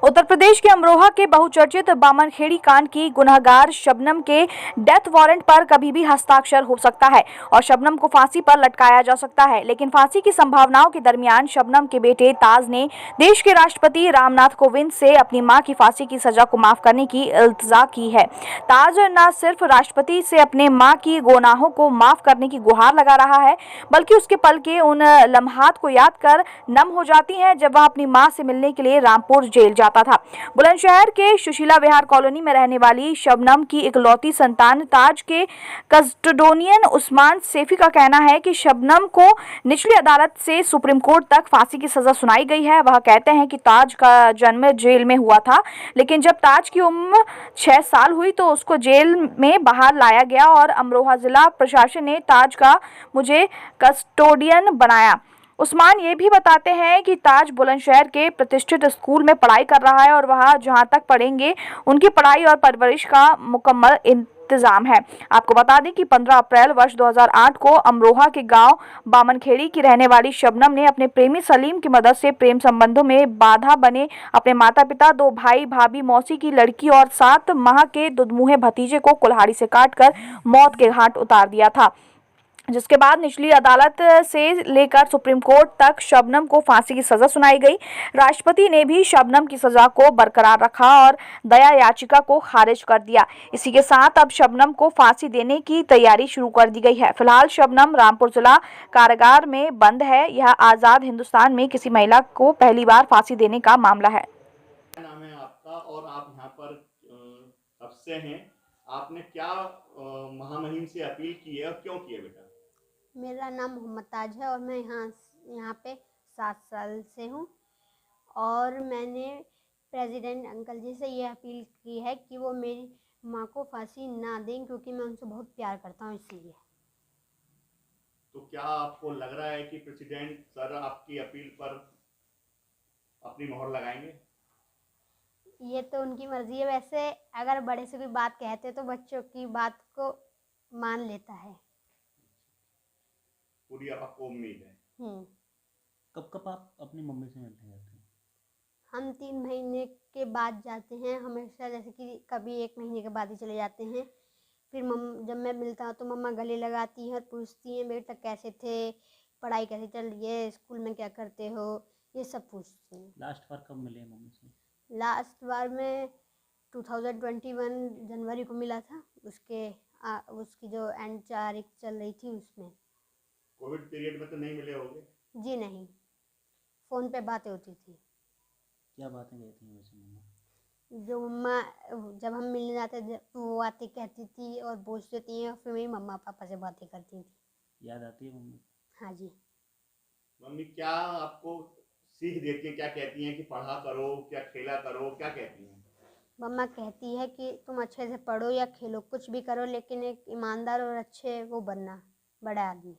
उत्तर प्रदेश के अमरोहा के बहुचर्चित बामनखेड़ी कांड की गुनहगार शबनम के डेथ वारंट पर कभी भी हस्ताक्षर हो सकता है और शबनम को फांसी पर लटकाया जा सकता है। लेकिन फांसी की संभावनाओं के दरमियान शबनम के बेटे ताज ने देश के राष्ट्रपति रामनाथ कोविंद से अपनी मां की फांसी की सजा को माफ करने की इल्तिजा की है। ताज न सिर्फ राष्ट्रपति से अपने मां की गुनाहों को माफ करने की गुहार लगा रहा है, बल्कि उसके पल के उन लम्हात को याद कर नम हो जाती हैं जब वह अपनी मां से मिलने के लिए रामपुर जेल जाता था। बुलंदशहर के सुशीला विहार कॉलोनी में रहने वाली शबनम की इकलौती संतान ताज के कस्टोडियन उस्मान सैफी का कहना है कि शबनम को निचली अदालत से सुप्रीम कोर्ट तक फांसी की सजा सुनाई गई है। वह कहते हैं कि ताज का जन्म जेल में हुआ था, लेकिन जब ताज की उम्र 6 साल हुई तो उसको जेल में बाहर लाया गया और अमरोहा जिला प्रशासन ने ताज का मुझे कस्टोडियन बनाया। उस्मान ये भी बताते हैं कि ताज बुलंदशहर के प्रतिष्ठित स्कूल में पढ़ाई कर रहा है और वह जहां तक पढ़ेंगे उनकी पढ़ाई और परवरिश का मुकम्मल इंतजाम है। आपको बता दें कि 15 अप्रैल वर्ष 2008 को अमरोहा के गांव बामनखेड़ी की रहने वाली शबनम ने अपने प्रेमी सलीम की मदद से प्रेम संबंधों में बाधा बने अपने माता पिता, 2 भाई, भाभी, मौसी की लड़की और 7 माह के दुधमुहे भतीजे को कुल्हाड़ी से काटकर मौत के घाट उतार दिया था, जिसके बाद निचली अदालत से लेकर सुप्रीम कोर्ट तक शबनम को फांसी की सजा सुनाई गई। राष्ट्रपति ने भी शबनम की सजा को बरकरार रखा और दया याचिका को खारिज कर दिया। इसी के साथ अब शबनम को फांसी देने की तैयारी शुरू कर दी गई है। फिलहाल शबनम रामपुर जिला कारागार में बंद है। यह आजाद हिंदुस्तान में किसी महिला को पहली बार फांसी देने का मामला है। नाम है आपका और आप यहाँ पर कब से हैं? आपने क्या महामहिम से अपील की है और क्यों की है बेटा? मेरा नाम मोहम्मद ताज है और मैं यहाँ पे 7 साल से हूँ और मैंने प्रेसिडेंट अंकल जी से ये अपील की है कि वो मेरी माँ को फांसी ना दें, क्योंकि मैं उनसे बहुत प्यार करता हूँ इसलिए। तो क्या आपको लग रहा है कि प्रेसिडेंट सर आपकी अपील पर अपनी मोहर लगाएंगे? ये तो उनकी मर्जी है। वैसे अगर बड़े से कोई बात कहते तो बच्चों की बात को मान लेता है। पूरी आपको उम्मीद है? कब कब आप अपनी मम्मी से मिलने जाते हैं? हम 3 महीने के बाद जाते हैं हमेशा, जैसे कि कभी 1 महीने के बाद ही चले जाते हैं। फिर जब मैं मिलता हूँ तो मम्मा गले लगाती हैं और पूछती हैं बेटा कैसे थे, पढ़ाई कैसे चल रही है, स्कूल में क्या करते हो, ये सब पूछती हैं। लास्ट बार कब मिले मम्मी से? लास्ट बार में 2021 जनवरी को मिला था। उसकी जो एंड तारीख चल रही थी उसमें। कोविड पीरियड में तो नहीं मिले होंगे? जी नहीं, फ़ोन पे बातें होती थी। क्या बातें कहती हैं वैसे मम्मा? जो मम्मा जब हम मिलने जाते थे वो बातें कहती थी और पूछ देती हैं और फिर मेरी मम्मा पापा से बातें करती थी। याद आती है मम्मी? हाँ जी। मम्मी क्या आपको सीख देती है, क्या कहती हैं कि पढ़ा करो, क्या खेला करो, क्या कहती हैं? मम्मा कहती है कि तुम अच्छे से पढ़ो या खेलो, कुछ भी करो, लेकिन एक ईमानदार और अच्छे वो बनना, बड़ा आदमी।